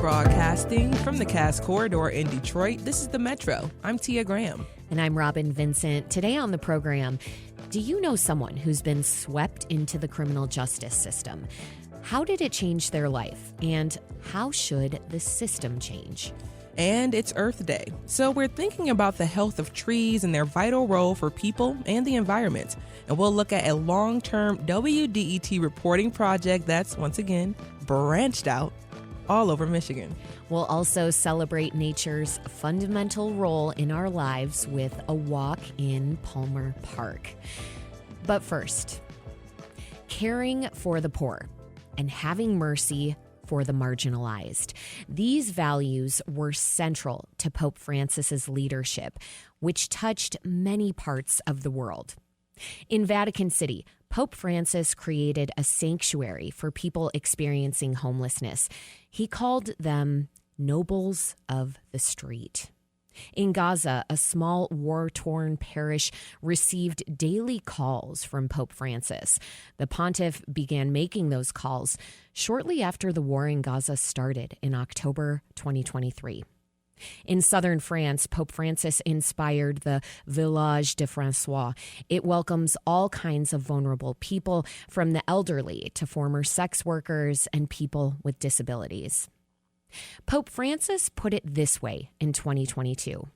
Broadcasting from the Cass Corridor in Detroit, this is the Metro. I'm Tia Graham. And I'm Robin Vincent. Today on the program, do you know someone who's been swept into the criminal justice system? How did it change their life? And how should the system change? And it's Earth Day, so we're thinking about the health of trees and their vital role for people and the environment. And we'll look at a long-term WDET reporting project that's, once again, branched out all over Michigan. We'll also celebrate nature's fundamental role in our lives with a walk in Palmer Park. But first, caring for the poor and having mercy for the marginalized. These values were central to Pope Francis's leadership, which touched many parts of the world. In Vatican City, Pope Francis created a sanctuary for people experiencing homelessness. He called them nobles of the street. In Gaza, a small war-torn parish received daily calls from Pope Francis. The pontiff began making those calls shortly after the war in Gaza started in October 2023. In southern France, Pope Francis inspired the Village de François. It welcomes all kinds of vulnerable people, from the elderly to former sex workers and people with disabilities. Pope Francis put it this way in 2022.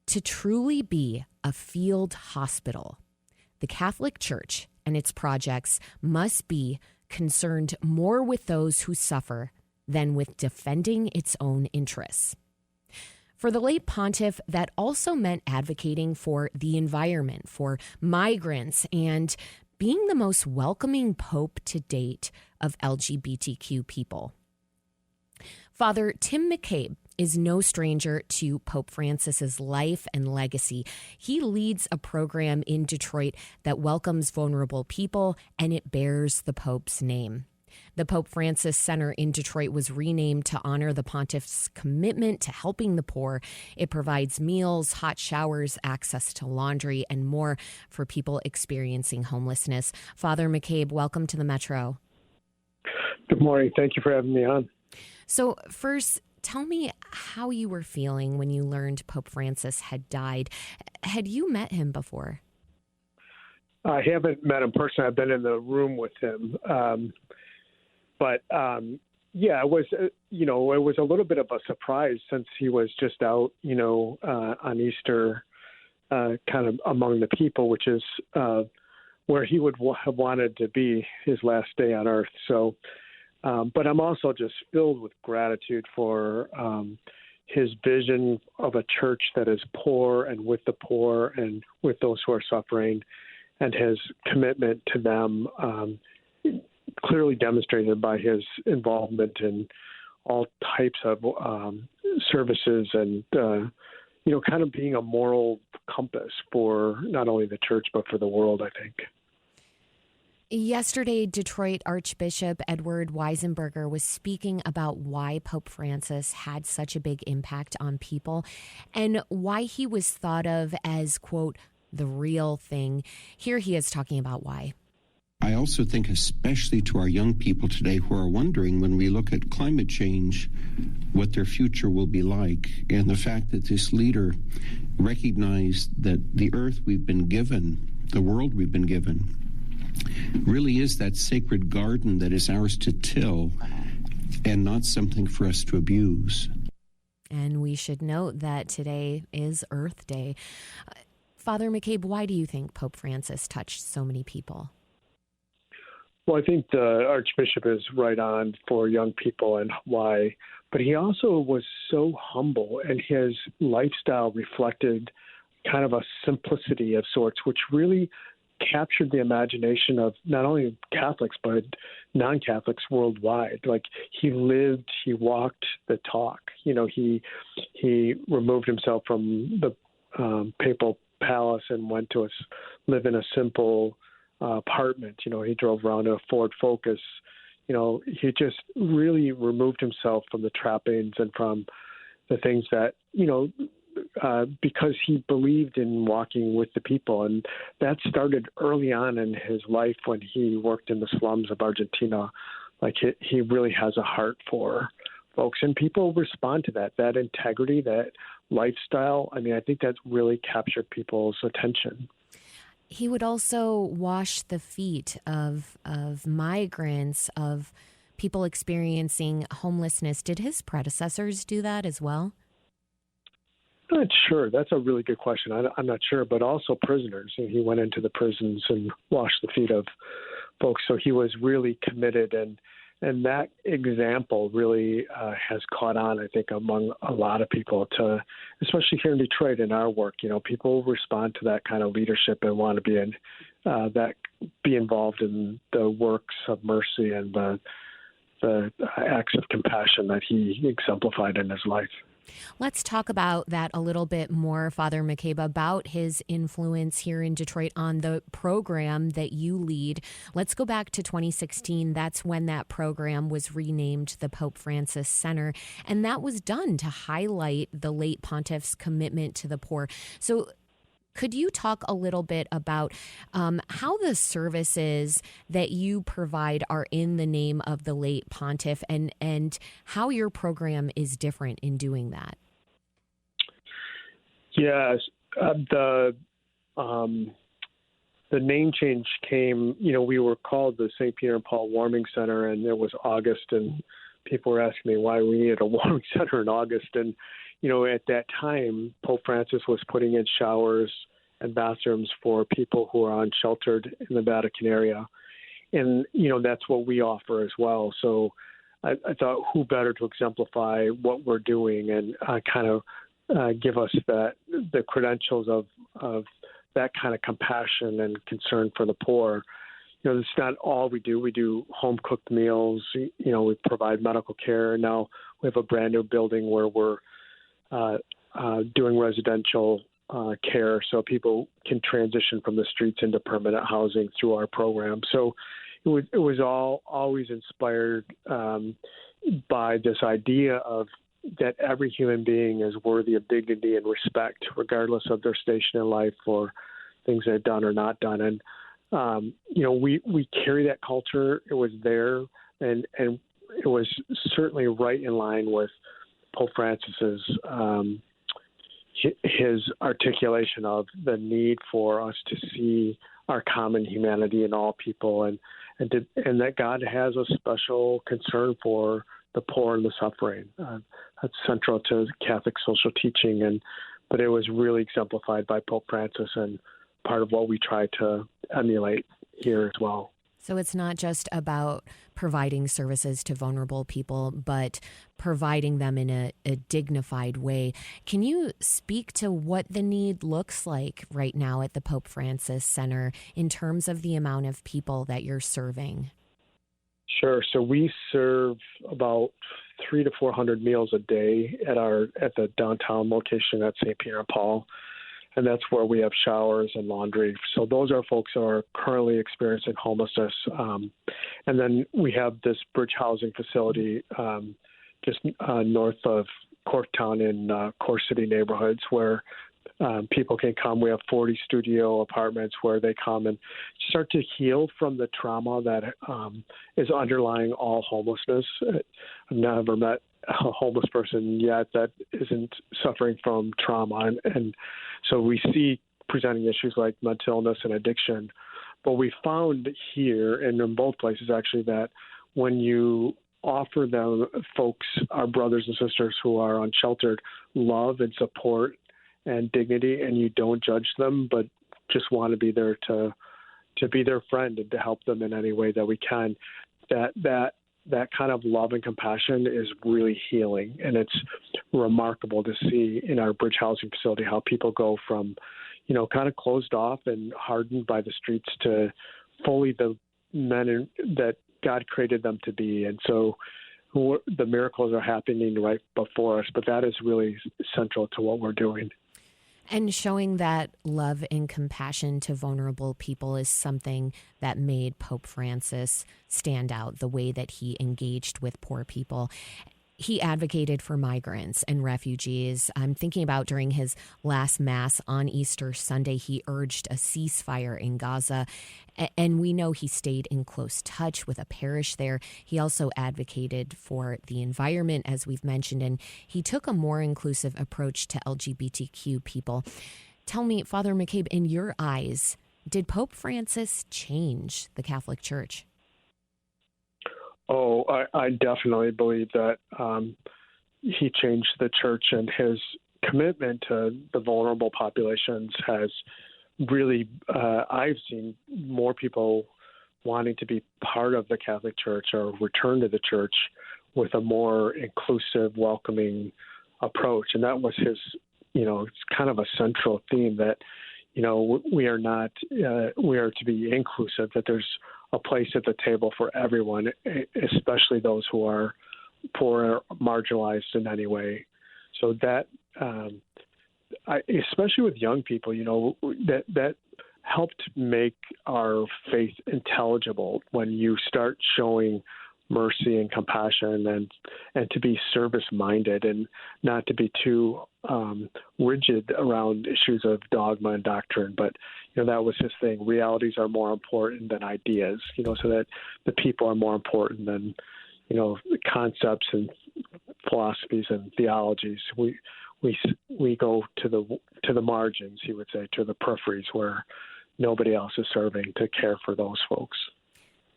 To truly be a field hospital, the Catholic Church and its projects must be concerned more with those who suffer than with defending its own interests. For the late pontiff, that also meant advocating for the environment, for migrants, and being the most welcoming pope to date of LGBTQ people. Father Tim McCabe is no stranger to Pope Francis's life and legacy. He leads a program in Detroit that welcomes vulnerable people, and it bears the Pope's name. The Pope Francis Center in Detroit was renamed to honor the pontiff's commitment to helping the poor. It provides meals, hot showers, access to laundry, and more for people experiencing homelessness. Father McCabe, welcome to the Metro. Good morning. Thank you for having me on. So first, tell me how you were feeling when you learned Pope Francis had died. Had you met him before? I haven't met him personally. I've been in the room with him. It was, it was a little bit of a surprise since he was just out, on Easter, kind of among the people, which is where he would have wanted to be his last day on earth. So, but I'm also just filled with gratitude for his vision of a church that is poor and with the poor and with those who are suffering, and his commitment to them, clearly demonstrated by his involvement in all types of services and, kind of being a moral compass for not only the church, but for the world, I think. Yesterday, Detroit Archbishop Edward Weisenberger was speaking about why Pope Francis had such a big impact on people and why he was thought of as, quote, the real thing. Here he is talking about why. I also think especially to our young people today who are wondering, when we look at climate change, what their future will be like, and the fact that this leader recognized that the earth we've been given, the world we've been given, really is that sacred garden that is ours to till and not something for us to abuse. And we should note that today is Earth Day. Father McCabe, why do you think Pope Francis touched so many people? Well, I think the Archbishop is right on for young people and why, but he also was so humble, and his lifestyle reflected kind of a simplicity of sorts, which really captured the imagination of not only Catholics, but non-Catholics worldwide. Like, he lived, he walked the talk. He removed himself from the papal palace and went to live in a simple apartment. He drove around in a Ford Focus. He just really removed himself from the trappings and from the things that, because he believed in walking with the people. And that started early on in his life when he worked in the slums of Argentina. Like, he really has a heart for folks, and people respond to that integrity, that lifestyle. I mean, I think that's really captured people's attention. He would also wash the feet of migrants, of people experiencing homelessness. Did his predecessors do that as well? I'm not sure. That's a really good question. I'm not sure, but also prisoners. He went into the prisons and washed the feet of folks. So he was really committed, and that example really has caught on, I think, among a lot of people, especially here in Detroit in our work. People respond to that kind of leadership and want to be involved in the works of mercy and the acts of compassion that he exemplified in his life. Let's talk about that a little bit more, Father McCabe, about his influence here in Detroit on the program that you lead. Let's go back to 2016. That's when that program was renamed the Pope Francis Center, and that was done to highlight the late pontiff's commitment to the poor. So could you talk a little bit about how the services that you provide are in the name of the late pontiff, and how your program is different in doing that? Yes, the name change came. We were called the St. Peter and Paul Warming Center, and it was August, and people were asking me why we needed a warming center in August, and at that time, Pope Francis was putting in showers and bathrooms for people who are unsheltered in the Vatican area. And, that's what we offer as well. So I thought who better to exemplify what we're doing and kind of give us the credentials of that kind of compassion and concern for the poor. It's not all we do. We do home-cooked meals. We provide medical care. Now we have a brand new building where we're doing residential care, so people can transition from the streets into permanent housing through our program. So it was all always inspired by this idea of that every human being is worthy of dignity and respect, regardless of their station in life or things they've done or not done. And we carry that culture. It was there, and it was certainly right in line with Pope Francis's his articulation of the need for us to see our common humanity in all people, and that God has a special concern for the poor and the suffering. That's central to Catholic social teaching, but it was really exemplified by Pope Francis and part of what we try to emulate here as well. So it's not just about providing services to vulnerable people, but providing them in a dignified way. Can you speak to what the need looks like right now at the Pope Francis Center in terms of the amount of people that you're serving? Sure. So we serve about 300 to 400 meals a day at the downtown location at St. Peter and Paul. And that's where we have showers and laundry. So those are folks who are currently experiencing homelessness. And then we have this bridge housing facility just north of Corktown in Core City neighborhoods where people can come. We have 40 studio apartments where they come and start to heal from the trauma that is underlying all homelessness. I've never met a homeless person yet that isn't suffering from trauma. And so we see presenting issues like mental illness and addiction. But we found here and in both places actually that when you offer them folks, our brothers and sisters who are unsheltered, love and support and dignity, and you don't judge them, but just want to be there to be their friend and to help them in any way that we can, that kind of love and compassion is really healing. And it's remarkable to see in our bridge housing facility how people go from, kind of closed off and hardened by the streets to fully the men that God created them to be. And so the miracles are happening right before us, but that is really central to what we're doing. And showing that love and compassion to vulnerable people is something that made Pope Francis stand out, the way that he engaged with poor people. He advocated for migrants and refugees. I'm thinking about during his last Mass on Easter Sunday, he urged a ceasefire in Gaza. And we know he stayed in close touch with a parish there. He also advocated for the environment, as we've mentioned, and he took a more inclusive approach to LGBTQ people. Tell me, Father McCabe, in your eyes, did Pope Francis change the Catholic Church? Oh, I definitely believe that he changed the church, and his commitment to the vulnerable populations has really, I've seen more people wanting to be part of the Catholic Church or return to the church with a more inclusive, welcoming approach. And that was his, it's kind of a central theme that, we are to be inclusive, that there's a place at the table for everyone, especially those who are poor or marginalized in any way. So that, especially with young people, that helped make our faith intelligible when you start showing mercy and compassion and to be service-minded and not to be too rigid around issues of dogma and doctrine. But, that was his thing. Realities are more important than ideas, so that the people are more important than, concepts and philosophies and theologies. We go to the margins, he would say, to the peripheries where nobody else is serving, to care for those folks.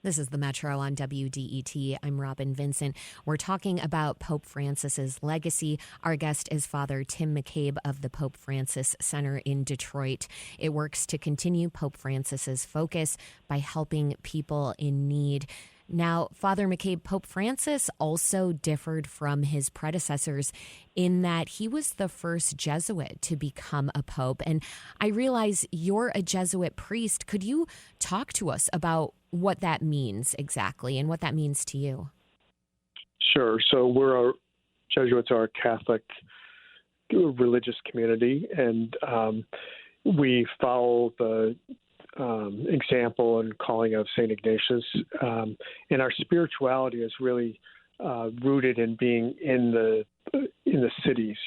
This is the Metro on WDET. I'm Robin Vincent. We're talking about Pope Francis's legacy. Our guest is Father Tim McCabe of the Pope Francis Center in Detroit. It works to continue Pope Francis's focus by helping people in need. Now, Father McCabe, Pope Francis also differed from his predecessors in that he was the first Jesuit to become a pope. And I realize you're a Jesuit priest. Could you talk to us about what that means exactly and what that means to you? Sure. So Jesuits are a Catholic religious community, and we follow the example and calling of St. Ignatius. And our spirituality is really rooted in being in the cities.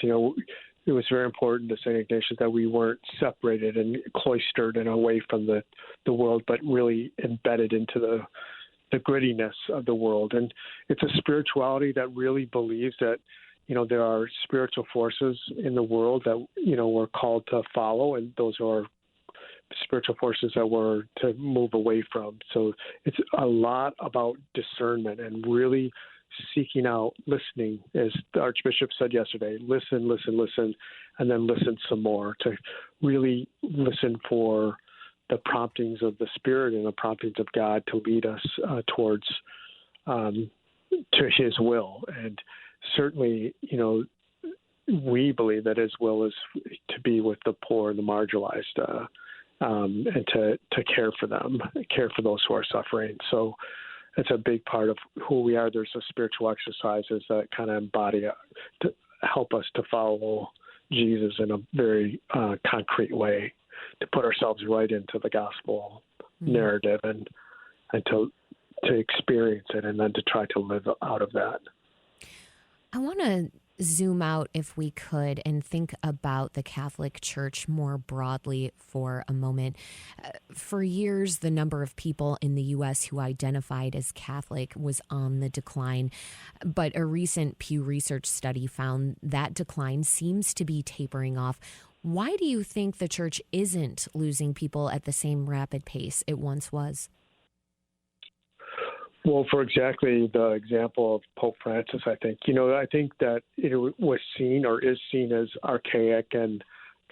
It was very important to St. Ignatius that we weren't separated and cloistered and away from the world, but really embedded into the grittiness of the world. And it's a spirituality that really believes that, there are spiritual forces in the world that, we're called to follow, and those are spiritual forces that we're to move away from. So it's a lot about discernment and really seeking out, listening, as the Archbishop said yesterday, listen, and then listen some more, to really listen for the promptings of the Spirit and the promptings of God to lead us towards to His will. And certainly, we believe that His will is to be with the poor and the marginalized, and to care for them, care for those who are suffering. So it's a big part of who we are. There's a spiritual exercises that kind of embody to help us to follow Jesus in a very concrete way, to put ourselves right into the gospel narrative and to experience it, and then to try to live out of that. I want to zoom out, if we could, and think about the Catholic Church more broadly for a moment. For years, the number of people in the U.S. who identified as Catholic was on the decline, but a recent Pew Research study found that decline seems to be tapering off. Why do you think the Church isn't losing people at the same rapid pace it once was? Well, for exactly the example of Pope Francis, I think that it was seen or is seen as archaic and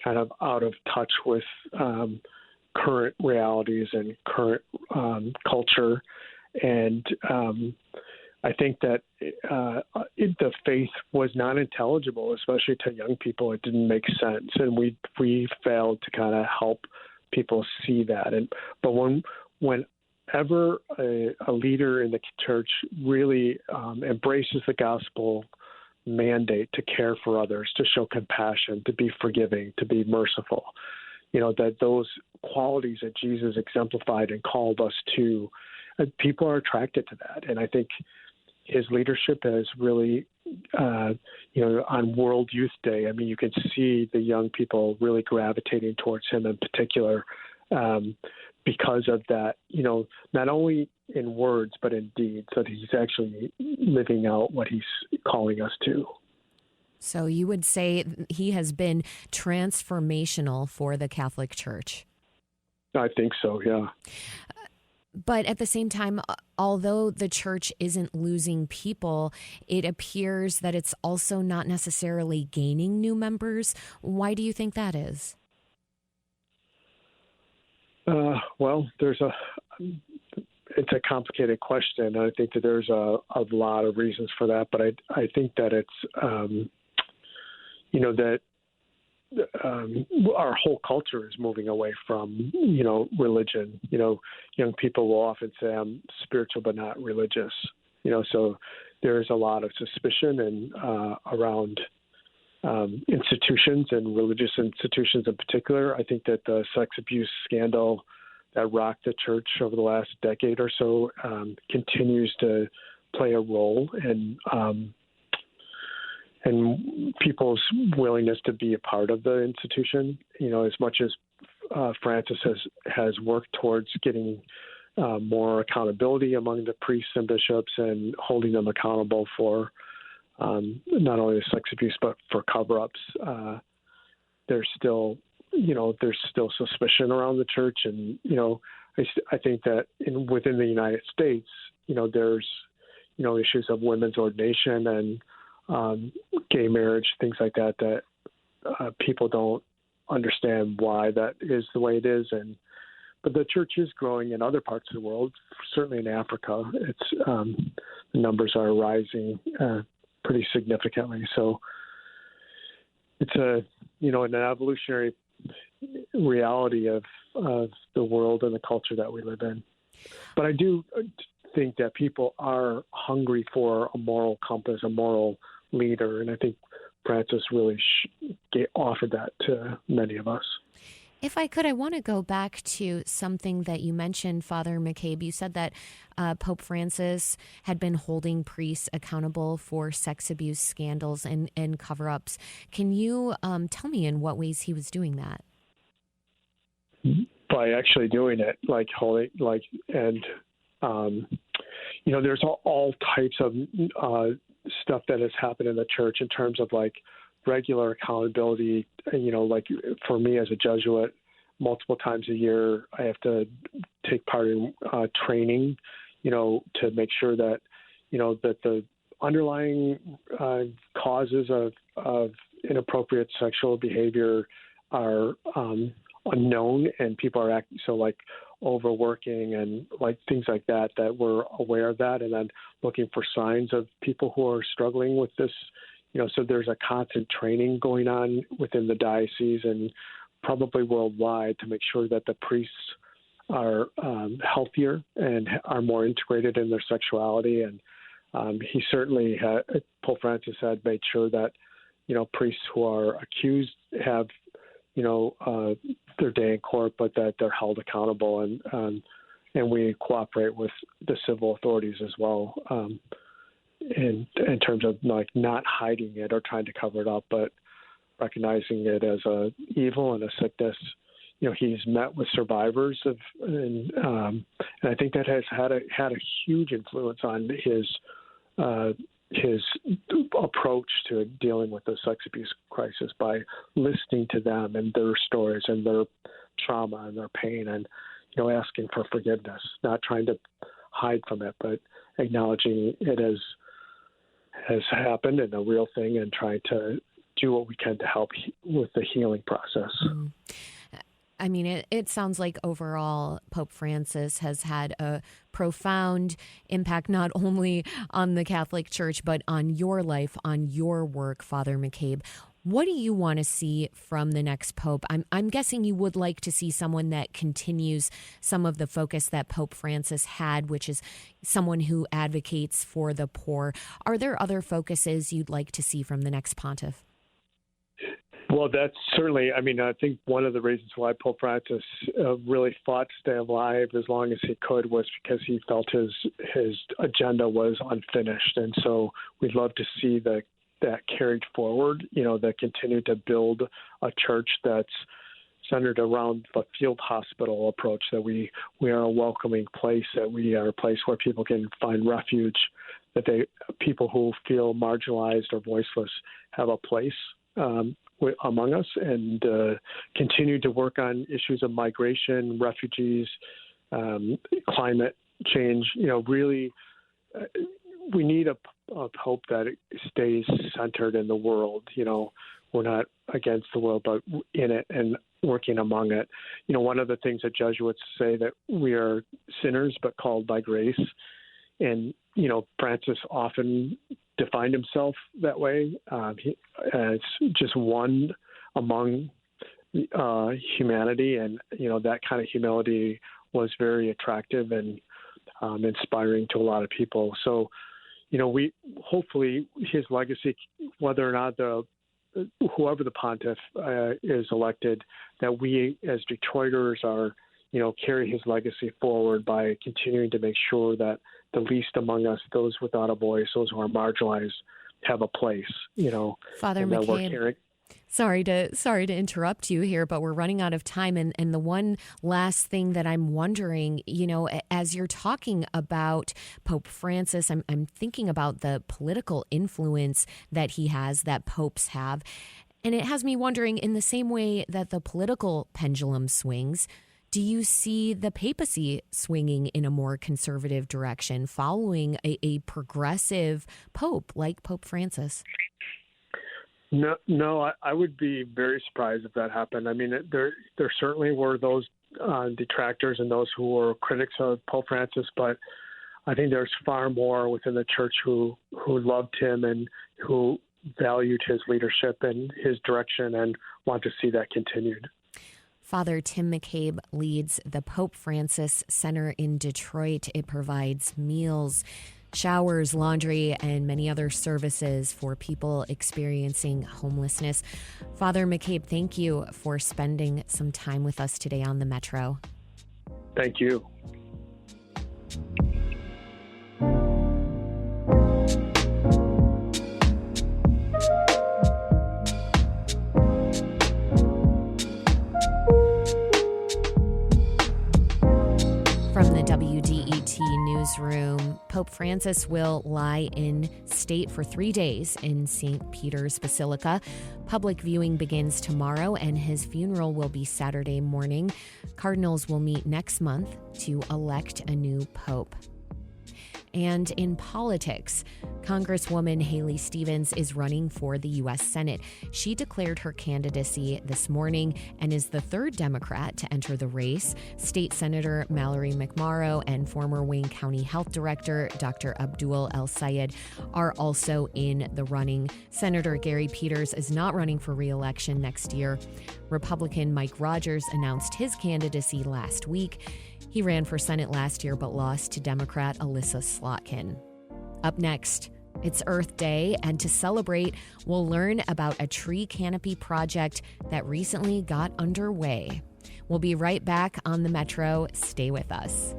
kind of out of touch with current realities and current culture. And I think that the faith was not intelligible, especially to young people. It didn't make sense. And we failed to kind of help people see that. But whenever a leader in the church really embraces the gospel mandate to care for others, to show compassion, to be forgiving, to be merciful, that those qualities that Jesus exemplified and called us to, people are attracted to that. And I think, his leadership has really, on World Youth Day, I mean, you can see the young people really gravitating towards him in particular because of that, not only in words, but in deeds, that he's actually living out what he's calling us to. So you would say he has been transformational for the Catholic Church? I think so, yeah. But at the same time, although the church isn't losing people, it appears that it's also not necessarily gaining new members. Why do you think that is? Well, it's a complicated question. I think that there's a lot of reasons for that, but I think that it's, that our whole culture is moving away from, religion. Young people will often say, I'm spiritual but not religious. So there's a lot of suspicion and around institutions and religious institutions in particular. I think that the sex abuse scandal that rocked the church over the last decade or so continues to play a role in and people's willingness to be a part of the institution. As much as Francis has worked towards getting more accountability among the priests and bishops and holding them accountable for not only the sex abuse but for cover-ups, there's still suspicion around the church, and I think that within the United States, there's issues of women's ordination and gay marriage, things like that people don't understand why that is the way it is. But the church is growing in other parts of the world, certainly in Africa. It's the numbers are rising pretty significantly. So it's an evolutionary reality of the world and the culture that we live in. But I do think that people are hungry for a moral compass, a moral leader, and I think Francis really offered that to many of us. If I could, I want to go back to something that you mentioned, Father McCabe. You said that Pope Francis had been holding priests accountable for sex abuse scandals and cover-ups. Can you tell me in what ways he was doing that? By actually doing it, like holding, there's all types of stuff that has happened in the church in terms of regular accountability. Like for me as a Jesuit, multiple times a year, I have to take part in training, to make sure that, that the underlying causes of inappropriate sexual behavior are unknown, and people are acting overworking and things like that we're aware of that, and then looking for signs of people who are struggling with this. So there's a constant training going on within the diocese and probably worldwide to make sure that the priests are healthier and are more integrated in their sexuality. And he certainly Pope Francis had made sure that, priests who are accused have, their day in court, but that they're held accountable, and we cooperate with the civil authorities as well. In terms of not hiding it or trying to cover it up, but recognizing it as a evil and a sickness. He's met with survivors and I think that has had a huge influence on his approach to dealing with the sex abuse crisis by listening to them and their stories and their trauma and their pain, and asking for forgiveness, not trying to hide from it, but acknowledging it has happened and a real thing, and trying to do what we can to help with the healing process. Mm. I mean, it sounds like overall Pope Francis has had a profound impact not only on the Catholic Church, but on your life, on your work, Father McCabe. What do you want to see from the next Pope? I'm guessing you would like to see someone that continues some of the focus that Pope Francis had, which is someone who advocates for the poor. Are there other focuses you'd like to see from the next pontiff? Well, that's certainly, I think one of the reasons why Pope Francis really fought to stay alive as long as he could was because he felt his agenda was unfinished. And so we'd love to see that carried forward, that continued to build a church that's centered around the field hospital approach, that we are a welcoming place, that we are a place where people can find refuge, that people who feel marginalized or voiceless have a place among us, and continue to work on issues of migration, refugees, climate change. Really, we need a hope that it stays centered in the world. We're not against the world, but in it and working among it. One of the things that Jesuits say, that we are sinners but called by grace. And, Francis often defined himself that way. As just one among humanity. And, that kind of humility was very attractive and inspiring to a lot of people. So, we hopefully his legacy, whether or not whoever the pontiff is elected, that we as Detroiters are, carry his legacy forward by continuing to make sure that the least among us, those without a voice, those who are marginalized, have a place. Father McCabe. Sorry to interrupt you here, but we're running out of time. And the one last thing that I'm wondering, as you're talking about Pope Francis, I'm thinking about the political influence that he has, that popes have. And it has me wondering, in the same way that the political pendulum swings, do you see the papacy swinging in a more conservative direction, following a progressive pope like Pope Francis? No, I would be very surprised if that happened. There certainly were those detractors and those who were critics of Pope Francis, but I think there's far more within the church who loved him and who valued his leadership and his direction and want to see that continued. Father Tim McCabe leads the Pope Francis Center in Detroit. It provides meals, showers, laundry, and many other services for people experiencing homelessness. Father McCabe, thank you for spending some time with us today on the Metro. Thank you. From the WDET newsroom, Pope Francis will lie in state for 3 days in St. Peter's Basilica. Public viewing begins tomorrow, and his funeral will be Saturday morning. Cardinals will meet next month to elect a new pope. And in politics, Congresswoman Haley Stevens is running for the U.S. Senate. She declared her candidacy this morning and is the third Democrat to enter the race. State Senator Mallory McMorrow and former Wayne County Health Director Dr. Abdul El Sayed are also in the running. Senator Gary Peters is not running for re-election next year. Republican Mike Rogers announced his candidacy last week. He ran for Senate last year but lost to Democrat Alyssa Slotkin. Up next, it's Earth Day, and to celebrate, we'll learn about a tree canopy project that recently got underway. We'll be right back on the Metro. Stay with us.